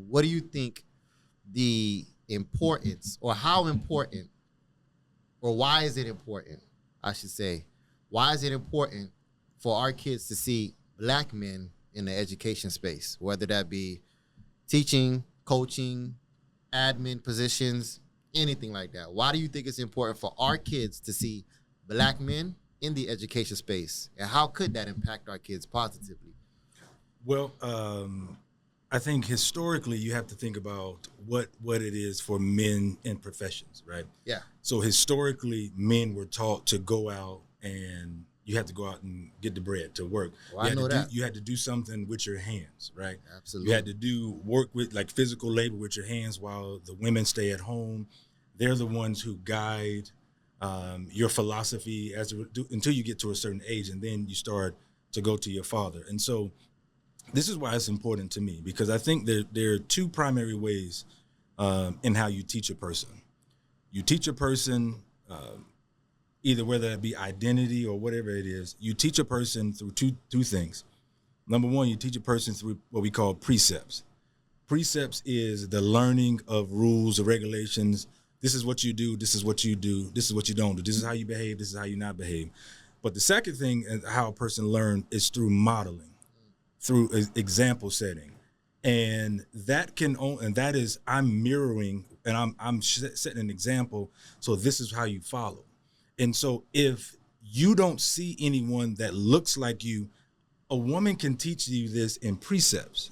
what do you think the importance, or how important, or why is it important, I should say, why is it important for our kids to see black men in the education space, whether that be teaching, coaching, admin positions, anything like that? Why do you think it's important for our kids to see black men in the education space, and how could that impact our kids positively? Well, I think historically you have to think about what it is for men in professions, right? Yeah. So historically, men were taught to go out and you had to go out and get the bread to work. Well, I know that. You had to do something with your hands, right? Absolutely. You had to do work with like physical labor with your hands while the women stay at home. They're the ones who guide your philosophy until you get to a certain age, and then you start to go to your father. And so this is why it's important to me, because I think there are two primary ways in how you teach a person. You teach a person either whether it be identity or whatever it is, you teach a person through two things. Number one, you teach a person through what we call precepts. Precepts is the learning of rules or regulations. This is what you do, this is what you do, this is what you don't do, this is how you behave, this is how you not behave. But the second thing, how a person learns, is through modeling, through example setting. And that is I'm mirroring and I'm setting an example, so this is how you follow. And so if you don't see anyone that looks like you, a woman can teach you this in precepts.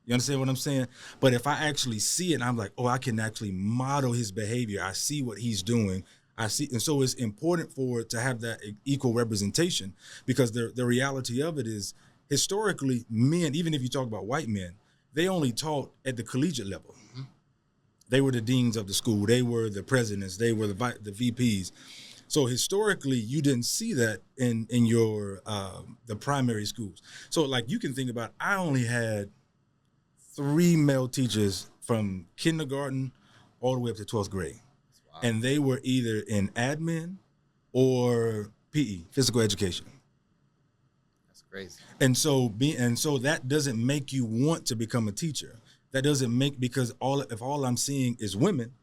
You understand what I'm saying? But if I actually see it, I'm like, oh, I can actually model his behavior. I see what he's doing. I see. And so it's important for it to have that equal representation, because the reality of it is, historically, men, even if you talk about white men, they only taught at the collegiate level. Mm-hmm. They were the deans of the school. They were the presidents. They were the VPs. So historically, you didn't see that in your the primary schools. So like you can think about, I only had 3 male teachers from kindergarten all the way up to 12th grade. Wow. And they were either in admin or PE, physical education. That's crazy. And so that doesn't make you want to become a teacher. That doesn't make, because if all I'm seeing is women,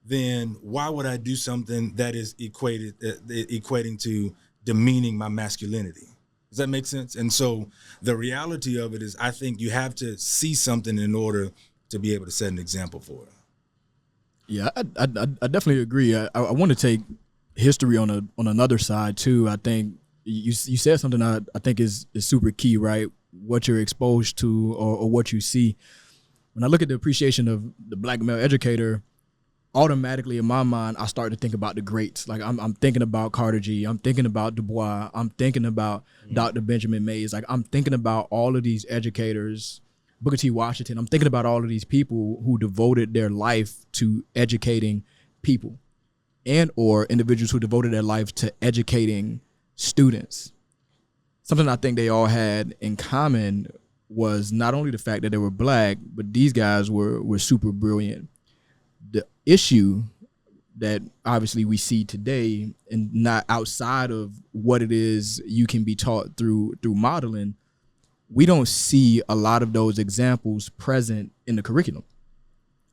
then why would I do something that is equating to demeaning my masculinity? Does that make sense? And so the reality of it is, I think you have to see something in order to be able to set an example for it. Yeah, I definitely agree. I want to take history on another side too. I think you said something I think is super key, right? What you're exposed to or what you see. When I look at the appreciation of the black male educator, automatically in my mind, I start to think about the greats. Like I'm thinking about Carter G. I'm thinking about Du Bois. I'm thinking about Dr. Benjamin Mays. Like I'm thinking about all of these educators, Booker T. Washington. I'm thinking about all of these people who devoted their life to educating people, and or individuals who devoted their life to educating students. Something I think they all had in common was not only the fact that they were black, but these guys were super brilliant. The issue that obviously we see today, and not outside of what it is you can be taught through modeling, we don't see a lot of those examples present in the curriculum.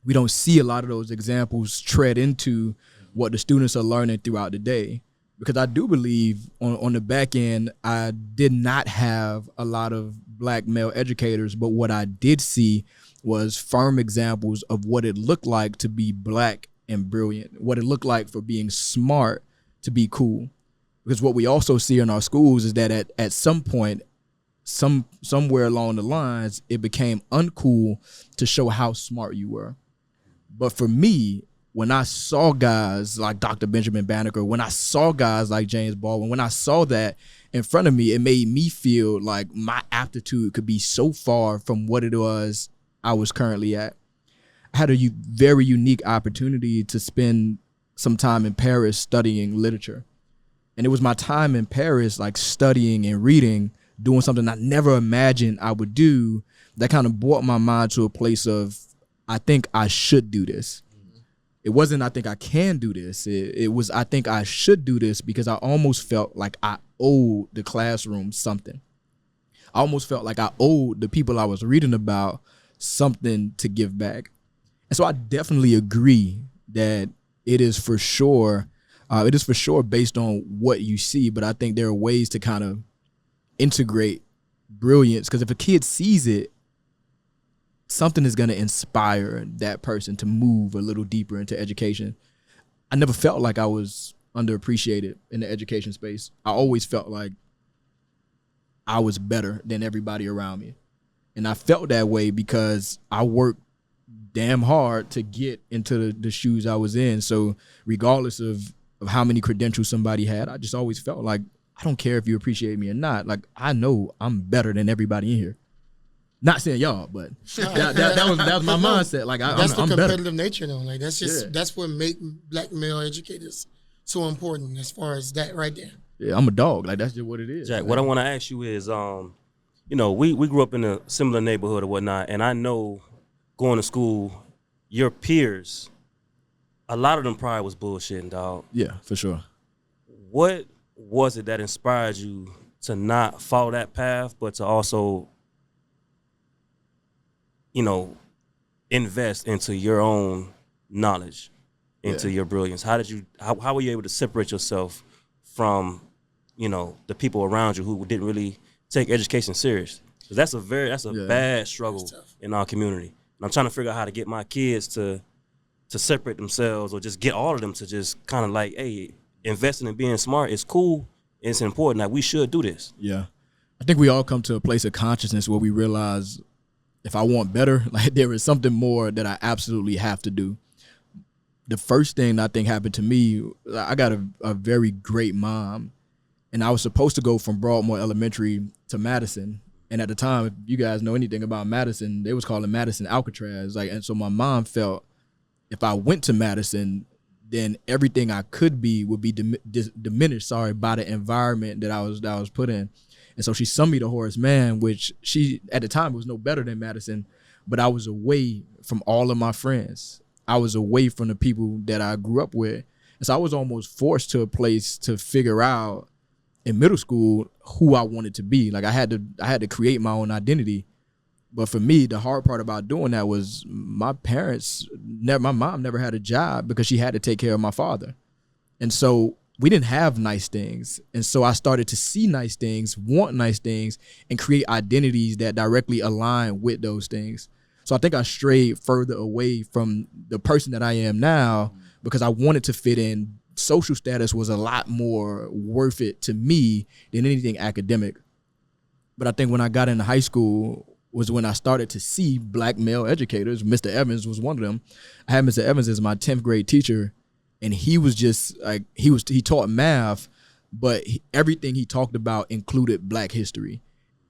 We don't see a lot of those examples tread into what the students are learning throughout the day. Because I do believe on the back end, I did not have a lot of black male educators, but what I did see was firm examples of what it looked like to be black and brilliant, what it looked like for being smart to be cool. Because what we also see in our schools is that at some point, somewhere along the lines, it became uncool to show how smart you were. But for me, when I saw guys like Dr. Benjamin Banneker, when I saw guys like James Baldwin, when I saw that in front of me, it made me feel like my aptitude could be so far from what it was I was currently at. I had a very unique opportunity to spend some time in Paris studying literature. And it was my time in Paris, like studying and reading, doing something I never imagined I would do, that kind of brought my mind to a place of, I think I should do this. It wasn't, I think I can do this. It was, I think I should do this, because I almost felt like I owed the classroom something. I almost felt like I owed the people I was reading about something to give back. And so I definitely agree that it is for sure based on what you see, but I think there are ways to kind of integrate brilliance, because if a kid sees it, something is going to inspire that person to move a little deeper into education. I never felt like I was underappreciated in the education space. I always felt like I was better than everybody around me. And I felt that way because I worked damn hard to get into the shoes I was in. So regardless of how many credentials somebody had, I just always felt like, I don't care if you appreciate me or not. Like, I know I'm better than everybody in here. Not saying y'all, but that was my mindset. Like, that's I'm the competitive better. nature, though. Like, that's what make black male educators so important, as far as that right there. Yeah, I'm a dog. Like, that's just what it is. Jack, what I want to ask you is, we grew up in a similar neighborhood or whatnot, and I know going to school, your peers, a lot of them probably was bullshitting, dog. Yeah, for sure. What was it that inspired you to not follow that path, but to also, invest into your own knowledge, into your brilliance? How were you able to separate yourself from, the people around you who didn't really take education serious? Because that's a bad struggle in our community. And I'm trying to figure out how to get my kids to separate themselves, or just get all of them to just kind of like, hey, investing in being smart is cool. It's important. Like, we should do this. Yeah. I think we all come to a place of consciousness where we realize, if I want better, like, there is something more that I absolutely have to do. The first thing I think happened to me, I got a very great mom, and I was supposed to go from Broadmoor Elementary to Madison. And at the time, if you guys know anything about Madison, they was calling Madison Alcatraz. Like, and so my mom felt if I went to Madison, then everything I could be would be diminished, by the environment that I was put in. And so she sent me to Horace Mann, which she, at the time, was no better than Madison, but I was away from all of my friends. I was away from the people that I grew up with. And so I was almost forced to a place to figure out in middle school who I wanted to be. Like, I had to create my own identity. But for me, the hard part about doing that was my mom never had a job because she had to take care of my father. And so we didn't have nice things. And so I started to see nice things, want nice things, and create identities that directly align with those things. So I think I strayed further away from the person that I am now because I wanted to fit in. Social status was a lot more worth it to me than anything academic. But I think when I got into high school was when I started to see black male educators. Mr. Evans was one of them. I had Mr. Evans as my 10th grade teacher, and he was just like, he taught math, but everything he talked about included black history.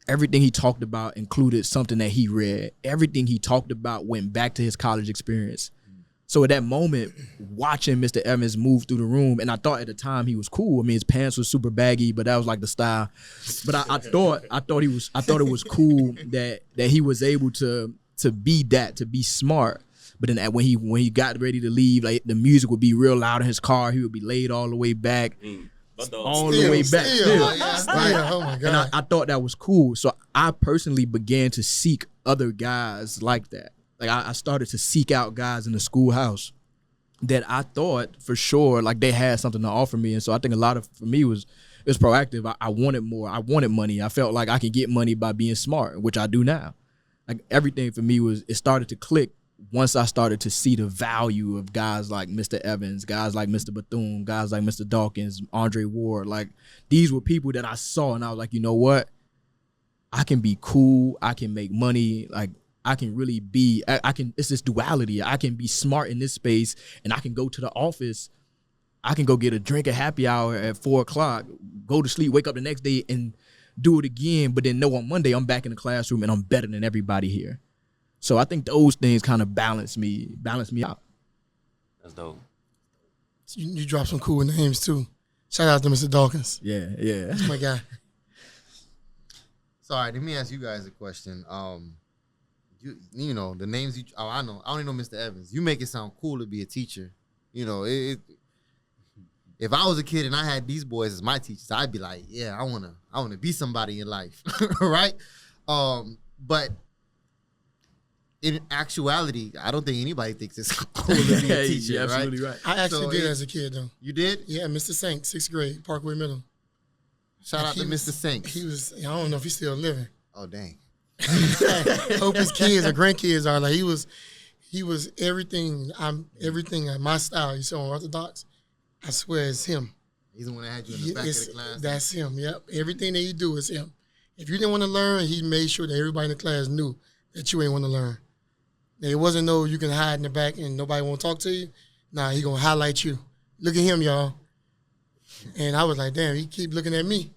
Everything he talked about included something that he read. Everything he talked about went back to his college experience. So at that moment, watching Mr. Evans move through the room, and I thought at the time he was cool. I mean, his pants were super baggy, but that was like the style. But I thought it was cool that he was able to be that, to be smart. But then when he got ready to leave, like, the music would be real loud in his car. He would be laid all the way back. All the way back. Oh my God. And I thought that was cool. So I personally began to seek other guys like that. Like, I started to seek out guys in the schoolhouse that I thought for sure, like, they had something to offer me. And so I think a lot of, for me, it was proactive. I wanted more. I wanted money. I felt like I could get money by being smart, which I do now. Like, everything for me it started to click once I started to see the value of guys like Mr. Evans, guys like Mr. Bethune, guys like Mr. Dawkins, Andre Ward. Like, these were people that I saw, and I was like, you know what? I can be cool. I can make money. Like, I can really be, it's this duality. I can be smart in this space, and I can go to the office. I can go get a drink at happy hour at 4:00, go to sleep, wake up the next day and do it again. But then know on Monday I'm back in the classroom and I'm better than everybody here. So I think those things kind of balance me out. That's dope. You dropped some cool names too. Shout out to Mr. Dawkins. Yeah. That's my guy. Sorry, let me ask you guys a question. You know the names I know. I only know Mr. Evans. You make it sound cool to be a teacher. You know, if I was a kid and I had these boys as my teachers, I'd be like, yeah, I wanna be somebody in life, right? But in actuality, I don't think anybody thinks it's cool to be a teacher, You're absolutely right. I actually did as a kid, though. You did? Yeah, Mr. Sank, 6th grade, Parkway Middle. Shout out to Mr. Sanks. He was, I don't know if he's still living. Oh, dang. Hope his kids or grandkids are like, he was everything. Everything at my style. You saw on Orthodox, I swear it's him. He's the one that had you in the back of the class. That's him. Yep. Everything that he do is him. If you didn't want to learn, he made sure that everybody in the class knew that you ain't want to learn. It wasn't no you can hide in the back and nobody won't talk to you. Nah, he gonna highlight you. Look at him, y'all. And I was like, damn, he keep looking at me.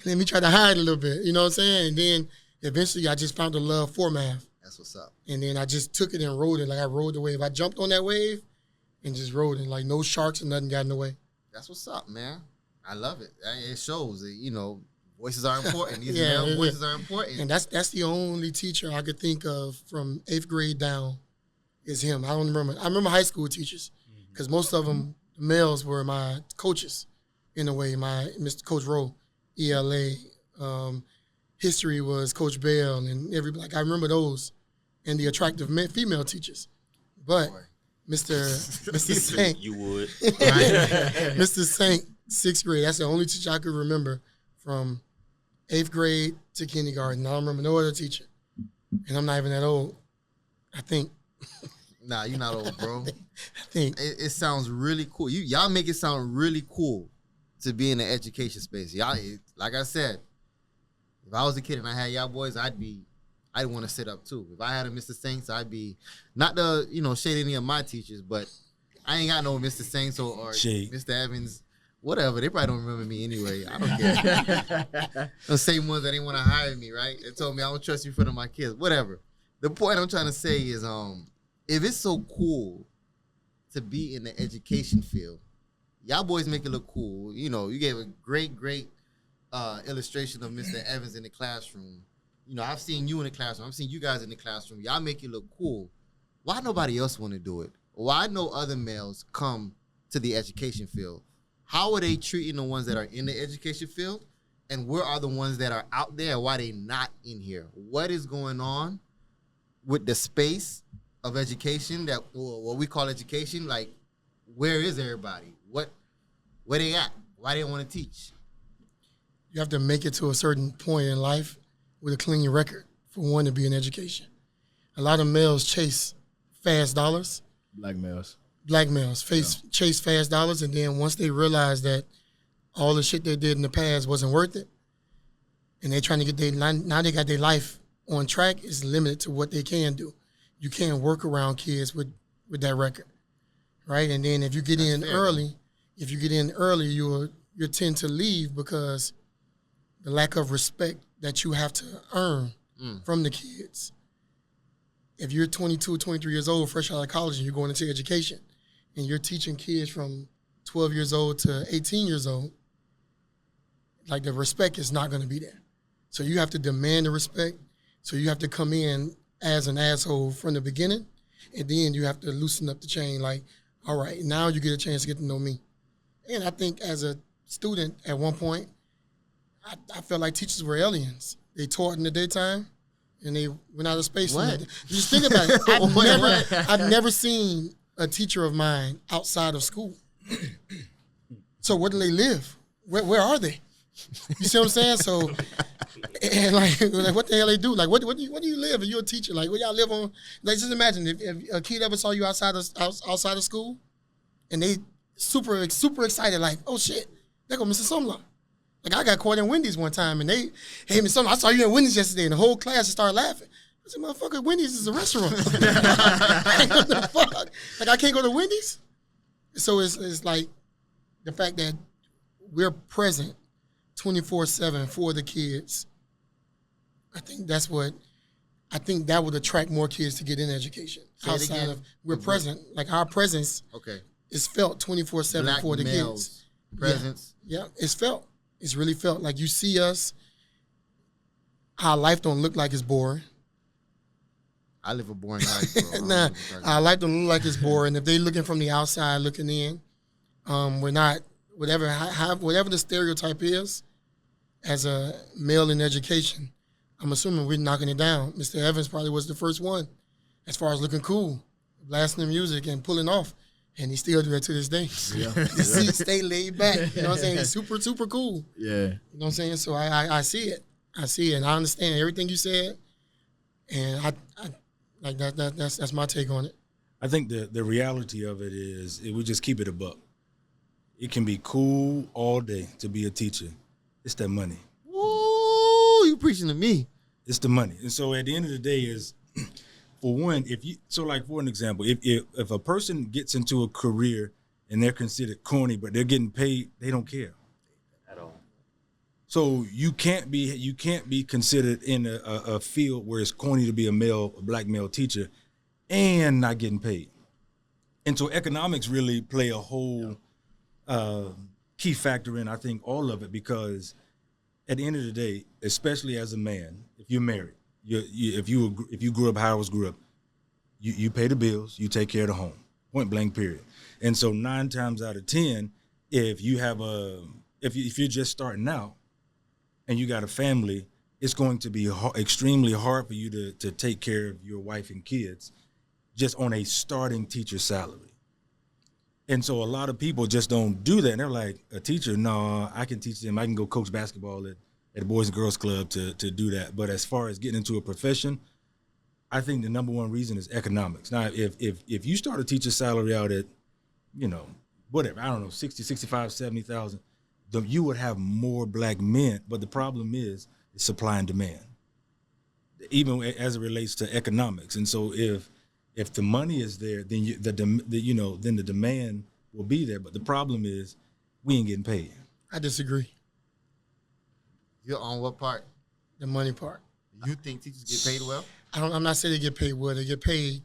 let me try to hide a little bit. You know what I'm saying? And then eventually I just found a love for math. That's what's up. And then I just took it and rode it. Like I rode the wave. I jumped on that wave and just rode it. Like no sharks and nothing got in the way. That's what's up, man. I love it. It shows that, you know, voices are important. These Yeah, male voices are important. And that's the only teacher I could think of from 8th grade down is him. I remember high school teachers because most of them, males, were my coaches in a way. My Mr. Coach Rowe, ELA, history was Coach Bell, and I remember those, and the attractive female teachers. But Boy. Mr. Saint, You would. Mr. Saint, 6th grade. That's the only teacher I could remember from 8th grade to kindergarten. I don't remember no other teacher, and I'm not even that old. I think. Nah, you're not old, bro. I think. It sounds really cool. Y'all make it sound really cool to be in the education space. Y'all, like I said, if I was a kid and I had y'all boys, I'd want to sit up too. If I had a Mr. Saints, I'd be not the shade any of my teachers, but I ain't got no Mr. Saints or Mr. Evans, whatever. They probably don't remember me anyway. I don't care. The same ones that didn't want to hire me, right? They told me I don't trust you in front of my kids. Whatever. The point I'm trying to say is, if it's so cool to be in the education field, y'all boys make it look cool. You know, you gave a great illustration of Mr. Evans in the classroom. You know, I've seen you in the classroom. I've seen you guys in the classroom. Y'all make it look cool. Why nobody else want to do it? Why no other males come to the education field? How are they treating the ones that are in the education field? And where are the ones that are out there? Why they not in here? What is going on with the space of education, that what we call education? Like, where is everybody? Where they at? Why they want to teach? You have to make it to a certain point in life with a clean record for one to be in education. A lot of males chase fast dollars. Black males chase fast dollars, and then once they realize that all the shit they did in the past wasn't worth it, and they're trying to get now they got their life on track, is limited to what they can do. You can't work around kids with that record, right? And then if you get in early, you tend to leave because the lack of respect that you have to earn from the kids. If you're 22, 23 years old, fresh out of college, and you're going into education, and you're teaching kids from 12 years old to 18 years old, like the respect is not going to be there. So you have to demand the respect. So you have to come in as an asshole from the beginning, and then you have to loosen up the chain. Like, all right, now you get a chance to get to know me. And I think as a student at one point, I felt like teachers were aliens. They taught in the daytime, and they went out of space. What? Just think about it. I've never seen a teacher of mine outside of school. So where do they live? Where are they? You see what I'm saying? So, and like what the hell they do? Like, what do you live? If you're a teacher, like, where y'all live on? Like, just imagine if a kid ever saw you outside of school, and they super excited, like, oh shit, there go Mr. Sumler. Like, I got caught in Wendy's one time, and they, hey, Mr. Sumler, I saw you in Wendy's yesterday, and the whole class just started laughing. I said, motherfucker, Wendy's is a restaurant. What the fuck? Like, I can't go to Wendy's? So it's like the fact that we're present 24/7 for the kids. I think that would attract more kids to get in education. Outside of we're present, like our presence is felt 24/7 for the kids. Presence. Yeah, it's felt. It's really felt. Like, you see us, our life don't look like it's boring. I live a boring life, bro. Nah, our life don't look like it's boring. If they looking from the outside looking in, we're not, whatever the stereotype is, as a male in education, I'm assuming we're knocking it down. Mr. Evans probably was the first one as far as looking cool, blasting the music and pulling off. And he still do that to this day. Yeah. The seat stay laid back. You know what I'm saying? He's super, super cool. Yeah. You know what I'm saying? So I see it. I see it. And I understand everything you said. And I like that's my take on it. I think the reality of it is, we just keep it a buck. It can be cool all day to be a teacher. It's that money. Ooh, you preaching to me. It's the money. And so at the end of the day is, for one, like for an example, if a person gets into a career and they're considered corny, but they're getting paid, they don't care At all. So you can't be considered in a field where it's corny to be a black male teacher and not getting paid. And so economics really play a whole key factor in, I think, all of it, because at the end of the day, especially as a man, if you're married, if you grew up how I was grew up, you pay the bills, you take care of the home, point blank, period. And so 9 times out of 10, if you're just starting out and you got a family, it's going to be extremely hard for you to take care of your wife and kids just on a starting teacher salary. And so a lot of people just don't do that. And they're like, a teacher, no, I can teach them. I can go coach basketball at a Boys and Girls Club to do that. But as far as getting into a profession, I think the number one reason is economics. Now, if you start a teacher salary out at, whatever, I don't know, 60, 65, 70,000, you would have more black men. But the problem is supply and demand, even as it relates to economics. And so if the money is there, then then the demand will be there. But the problem is we ain't getting paid. I disagree. You're on what part? The money part. You think teachers get paid well? I'm not saying they get paid well. They get paid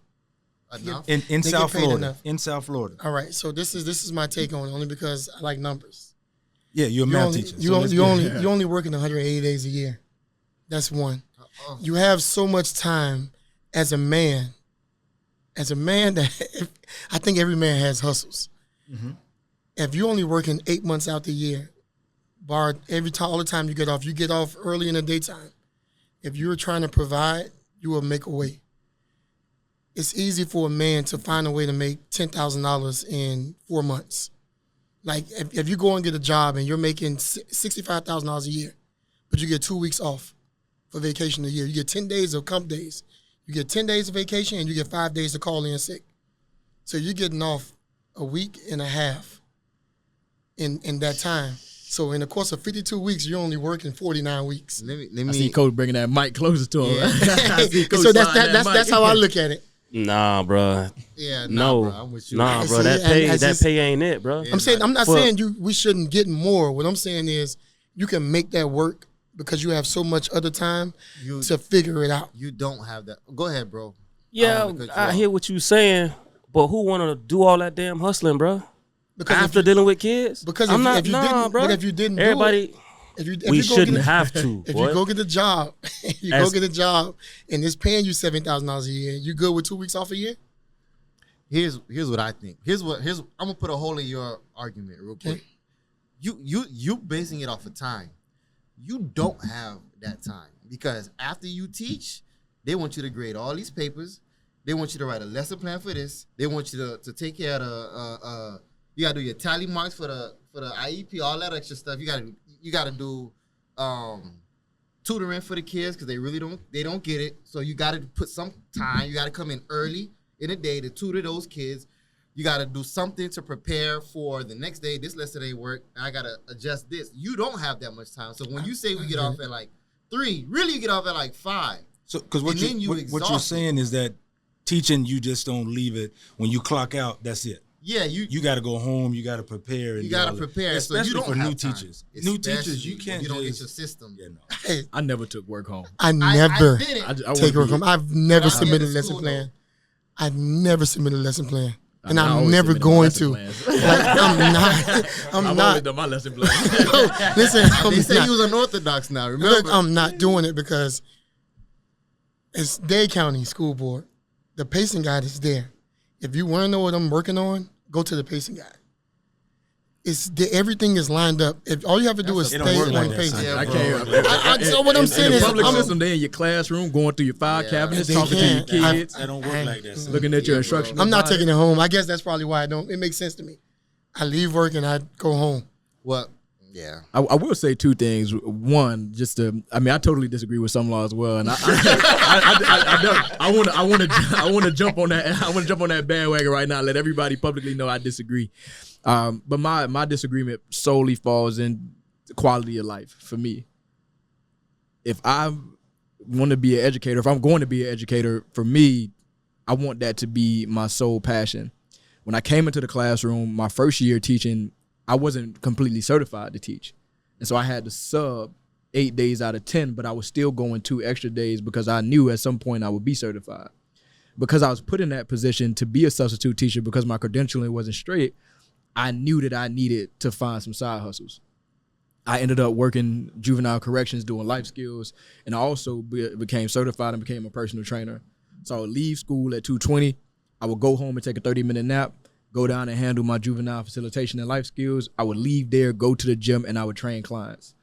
Enough? In They South get paid Florida. enough. In South Florida. All right. So this is my take on it, only because I like numbers. Yeah, you're a math teacher. You only working 180 days a year. That's one. You have so much time as a man. As a man, that I think every man has hustles. Mm-hmm. If you're only working 8 months out the year, bar all the time you get off early in the daytime. If you're trying to provide, you will make a way. It's easy for a man to find a way to make $10,000 in 4 months. Like if you go and get a job and you're making $65,000 a year, but you get 2 weeks off for vacation a year, you get 10 days of comp days. You get 10 days of vacation and you get 5 days to call in sick. So you're getting off a week and a half in that time. So in the course of 52 weeks, you're only working 49 weeks. Let me. I see Coach bringing that mic closer to him. I see Coach So sliding that mic. that's how I look at it. Nah, bro. Yeah, No, bro, I'm with you. nah, bro. See, That pay ain't it, bro. Yeah. I'm not Well- saying we shouldn't get more. What I'm saying is you can make that work because you have so much other time to figure it out. You don't have that. Go ahead, bro. Yeah, I hear what you saying, but who want to do all that damn hustling, bro? Because After dealing with kids, because I'm not. if you Nah, didn't, bro. but if you didn't, Everybody, if you we go shouldn't get, have to. If boy. you go get a job, and it's paying you $7,000 a year, you good with 2 weeks off a year? Here's what I think. Here's I'm gonna put a hole in your argument real quick. Okay. You basing it off of time. You don't have that time because after you teach, they want you to grade all these papers. They want you to write a lesson plan for this. They want you to take care of the you gotta do your tally marks for the IEP, all that extra stuff. You gotta do tutoring for the kids because they don't get it. So you gotta put some time. You gotta come in early in the day to tutor those kids. You got to do something to prepare for the next day. This lesson ain't work. I got to adjust this. You don't have that much time. So when you say we get off at like 3, really you get off at like 5. So because what you're exhausted. saying is that teaching, you just don't leave it when you clock out. That's it. Yeah, You got to go home. You got to prepare. you got to prepare. So Especially you don't for have new time. teachers. New teachers, you Especially can't. when you don't get just, your system. Yeah, no. Hey, I never took work home. I never I did it. I take wanna work be- home. I've never I submitted a did lesson school, plan. I've never submitted a lesson plan. I And mean, I I'm always never submit my going lesson to. plans. Like, I'm I've not. always done my lesson plan. Listen, I'm They say not. you was unorthodox now. Look, Remember? I'm not doing it because it's Dade County School Board. The pacing guide is there. If you want to know what I'm working on, go to the pacing guide. everything is lined up. If all you have to do is It stay don't work on like the that, pace. son. Yeah, I bro. can't. So what I'm saying in is, the public I'm- system, they in your classroom, going through your file cabinets, They talking to your can't. kids, That don't work like that, son. looking at your Yeah, bro. instructional. I'm not binder. taking it home. I guess that's probably why I don't. It makes sense to me. I leave work and I go home. Well, yeah. I will say two things. One, I totally disagree with some laws as well, and I want to jump on that. I want to jump on that bandwagon right now. Let everybody publicly know I disagree. But my disagreement solely falls in the quality of life for me. If I want to be an educator, if I'm going to be an educator, for me, I want that to be my sole passion. When I came into the classroom, my first year teaching, I wasn't completely certified to teach. And so I had to sub 8 days out of 10, but I was still going 2 extra days because I knew at some point I would be certified. Because I was put in that position to be a substitute teacher because my credentialing wasn't straight, I knew that I needed to find some side hustles. I ended up working juvenile corrections, doing life skills, and I also became certified and became a personal trainer. So I would leave school at 2:20. I would go home and take a 30-minute nap, go down and handle my juvenile facilitation and life skills. I would leave there, go to the gym, and I would train clients.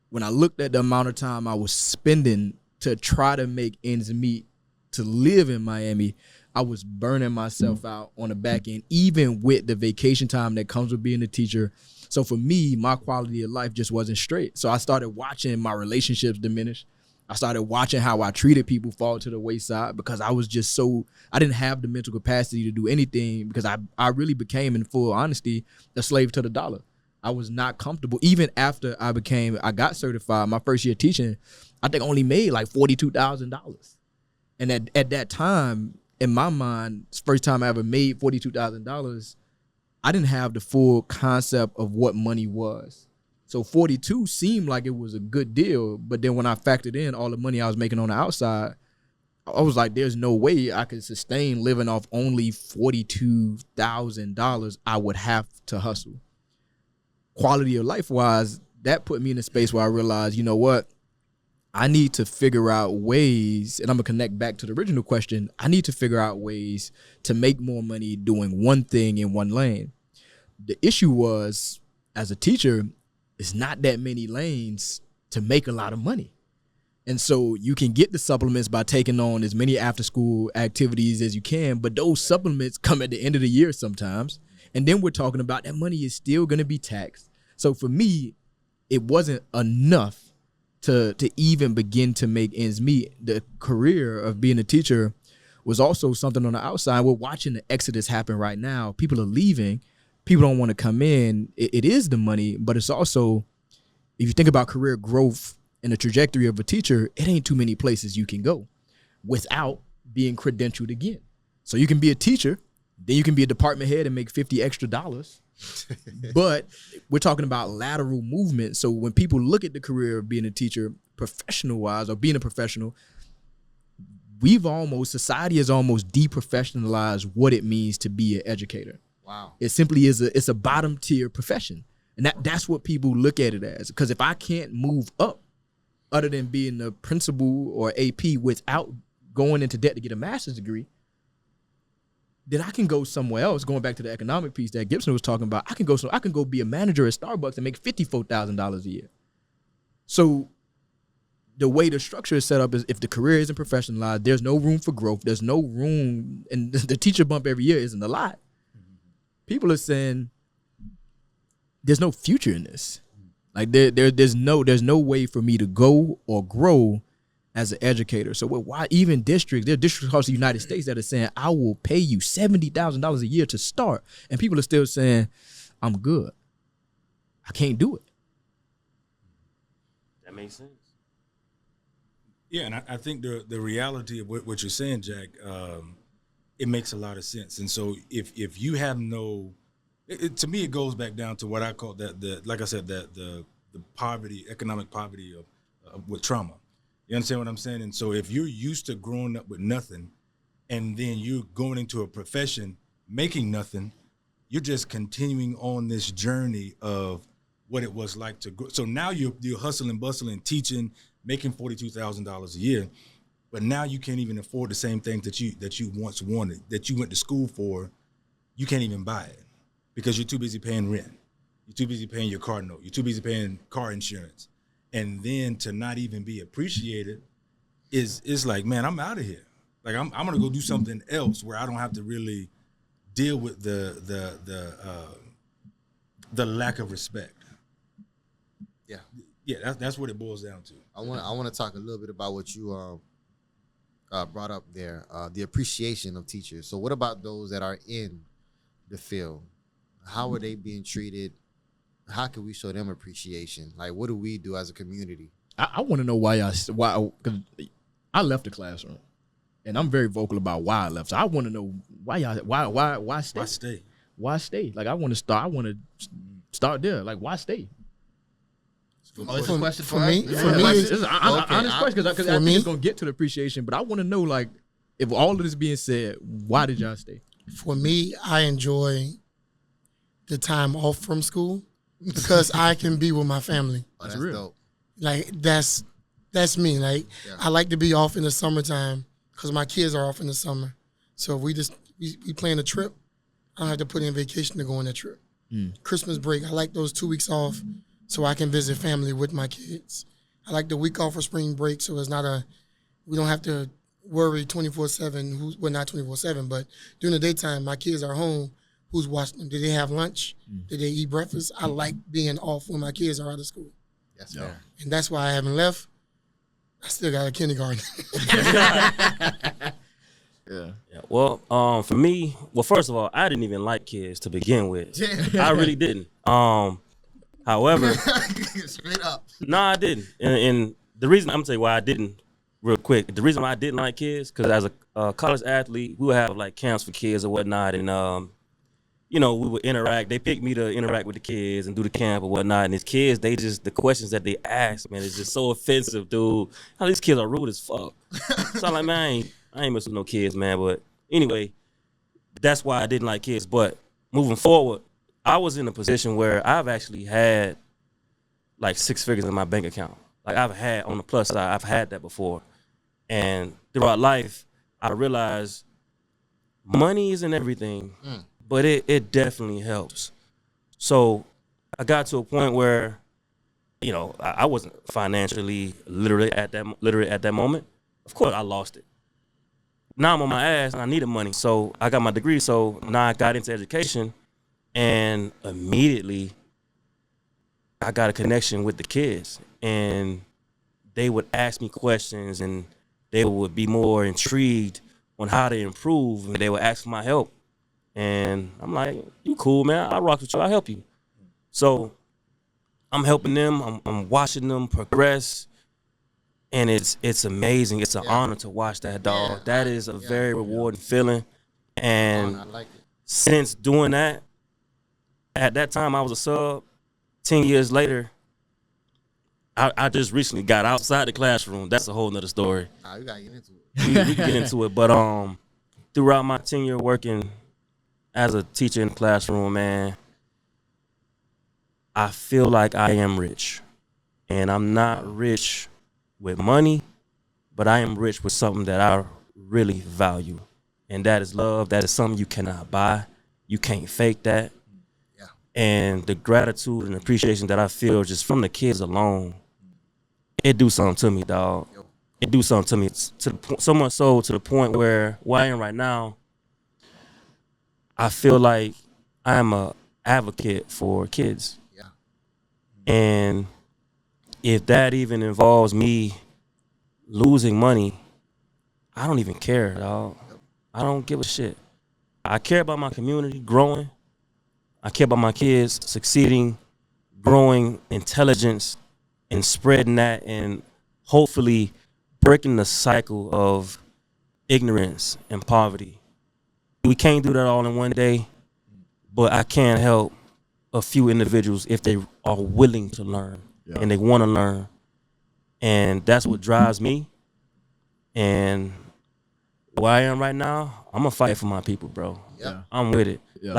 When I looked at the amount of time I was spending to try to make ends meet to live in Miami, I was burning myself out on the back end, even with the vacation time that comes with being a teacher. So for me, my quality of life just wasn't straight. So I started watching my relationships diminish. I started watching how I treated people fall to the wayside because I was just I didn't have the mental capacity to do anything because I really became, in full honesty, a slave to the dollar. I was not comfortable. Even after I got certified, my first year teaching, I think I only made like $42,000. And at that time, in my mind, first time I ever made $42,000, I didn't have the full concept of what money was. So 42 seemed like it was a good deal, but then when I factored in all the money I was making on the outside, I was like, there's no way I could sustain living off only $42,000. I would have to hustle. Quality of life wise, that put me in a space where I realized, you know what? I need to figure out ways, and I'm gonna connect back to the original question. I need to figure out ways to make more money doing one thing in one lane. The issue was, as a teacher, it's not that many lanes to make a lot of money. And so you can get the supplements by taking on as many after school activities as you can, but those supplements come at the end of the year sometimes. And then we're talking about that money is still going to be taxed. So for me, it wasn't enough to even begin to make ends meet. The career of being a teacher was also something on the outside. We're watching the exodus happen right now. People are leaving. People don't want to come in. It is the money, but it's also, if you think about career growth and the trajectory of a teacher, it ain't too many places you can go without being credentialed again. So you can be a teacher, then you can be a department head and make $50 extra. But we're talking about lateral movement. So when people look at the career of being a teacher, professional wise, or being a professional, society has almost deprofessionalized what it means to be an educator. Wow. It simply is it's a bottom tier profession. And that's what people look at it as. Because if I can't move up other than being a principal or AP without going into debt to get a master's degree, then I can go somewhere else. Going back to the economic piece that Gibson was talking about, I can go be a manager at Starbucks and make $54,000 a year. So the way the structure is set up is, if the career isn't professionalized, there's no room for growth. There's no room, and the teacher bump every year isn't a lot. People are saying there's no future in this. Like there's no way for me to go or grow as an educator. So why even districts? There are districts across the United States that are saying, I will pay you $70,000 a year to start, and people are still saying, I'm good. I can't do it. That makes sense. Yeah, and I think the reality of what you're saying, Jack, it makes a lot of sense. And so if you have no, to me, it goes back down to what I call the poverty, economic poverty of with trauma. You understand what I'm saying? And so if you're used to growing up with nothing, and then you're going into a profession making nothing, you're just continuing on this journey of what it was like to grow. So now you're hustling, bustling, teaching, making $42,000 a year, but now you can't even afford the same things that you once wanted, that you went to school for. You can't even buy it because you're too busy paying rent. You're too busy paying your car note. You're too busy paying car insurance. And then to not even be appreciated is like, man, I'm out of here. Like I'm gonna go do something else where I don't have to really deal with the lack of respect. Yeah, that's what it boils down to. I want to talk a little bit about what you brought up there, the appreciation of teachers. So what about those that are in the field? How are they being treated? How can we show them appreciation? Like, what do we do as a community? I want to know why because I left the classroom, and I'm very vocal about why I left. So I want to know why stay? Why stay? Like I want to start there. Like why stay? It's a question for me. It's an honest question because I think me, it's gonna get to the appreciation. But I want to know, like, if all of this being said, why did y'all stay? For me, I enjoy the time off from school because I can be with my family. Oh, that's real. Dope. Like that's me. Like I like to be off in the summertime because my kids are off in the summer. So if we plan a trip, I don't have to put in vacation to go on that trip. Christmas break, I like those 2 weeks off so I can visit family with my kids. I like the week off for spring break so we don't have to worry 24/7. Well, not 24/7, but during the daytime, my kids are home. Who's watching them? Did they have lunch? Did they eat breakfast? I like being off when my kids are out of school. That's fair. And that's why I haven't left. I still got a kindergarten. Yeah. Well, for me, first of all, I didn't even like kids to begin with. I really didn't. However, straight up. No, I didn't. And the reason I'm gonna tell you why I didn't, real quick. The reason why I didn't like kids, because as a college athlete, we would have like camps for kids or whatnot, and we would interact. They picked me to interact with the kids and do the camp or whatnot. And these kids, the questions that they ask, man, is just so offensive, dude. How these kids are rude as fuck. So I'm like, man, I ain't messing with no kids, man. But anyway, that's why I didn't like kids. But moving forward, I was in a position where I've actually had like 6 figures in my bank account. Like I've had, on the plus side, I've had that before. And throughout life, I realized money isn't everything, but it definitely helps. So I got to a point where, I wasn't financially literate at that moment. Of course, I lost it. Now I'm on my ass and I needed money. So I got my degree. So now I got into education. And immediately, I got a connection with the kids, and they would ask me questions, and they would be more intrigued on how to improve, and they would ask for my help. And I'm like, "You cool, man? I'll rock with you. I'll help you." So I'm helping them. I'm watching them progress, and it's amazing. It's an honor to watch that, dog. Yeah. That is a very rewarding feeling. And I like it. since doing that, at that time, I was a sub. 10 years later, I just recently got outside the classroom. That's a whole nother story. We gotta get into it. We can get into it. But throughout my tenure working as a teacher in the classroom, man, I feel like I am rich. And I'm not rich with money, but I am rich with something that I really value. And that is love. That is something you cannot buy. You can't fake that. And the gratitude and appreciation that I feel just from the kids alone, it do something to me, dog. It do something to me, so much so to the point where I am right now, I feel like I am a advocate for kids. Yeah. And if that even involves me losing money, I don't even care, dog. I don't give a shit. I care about my community growing. I care about my kids succeeding, growing intelligence, and spreading that, and hopefully breaking the cycle of ignorance and poverty. We can't do that all in one day, but I can help a few individuals if they are willing to learn and they want to learn. And that's what drives me. And where I am right now, I'm going to fight for my people, bro. Yeah. I'm with it. Yeah.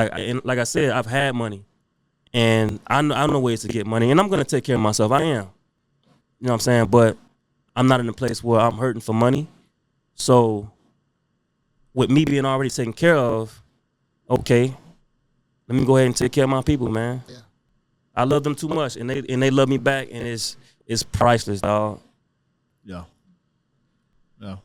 Like I said, I've had money, and I know ways to get money, and I'm gonna take care of myself. I am, you know what I'm saying. But I'm not in a place where I'm hurting for money. So, with me being already taken care of, okay, let me go ahead and take care of my people, man. Yeah. I love them too much, and they love me back, and it's priceless, dog. Yeah. Yeah.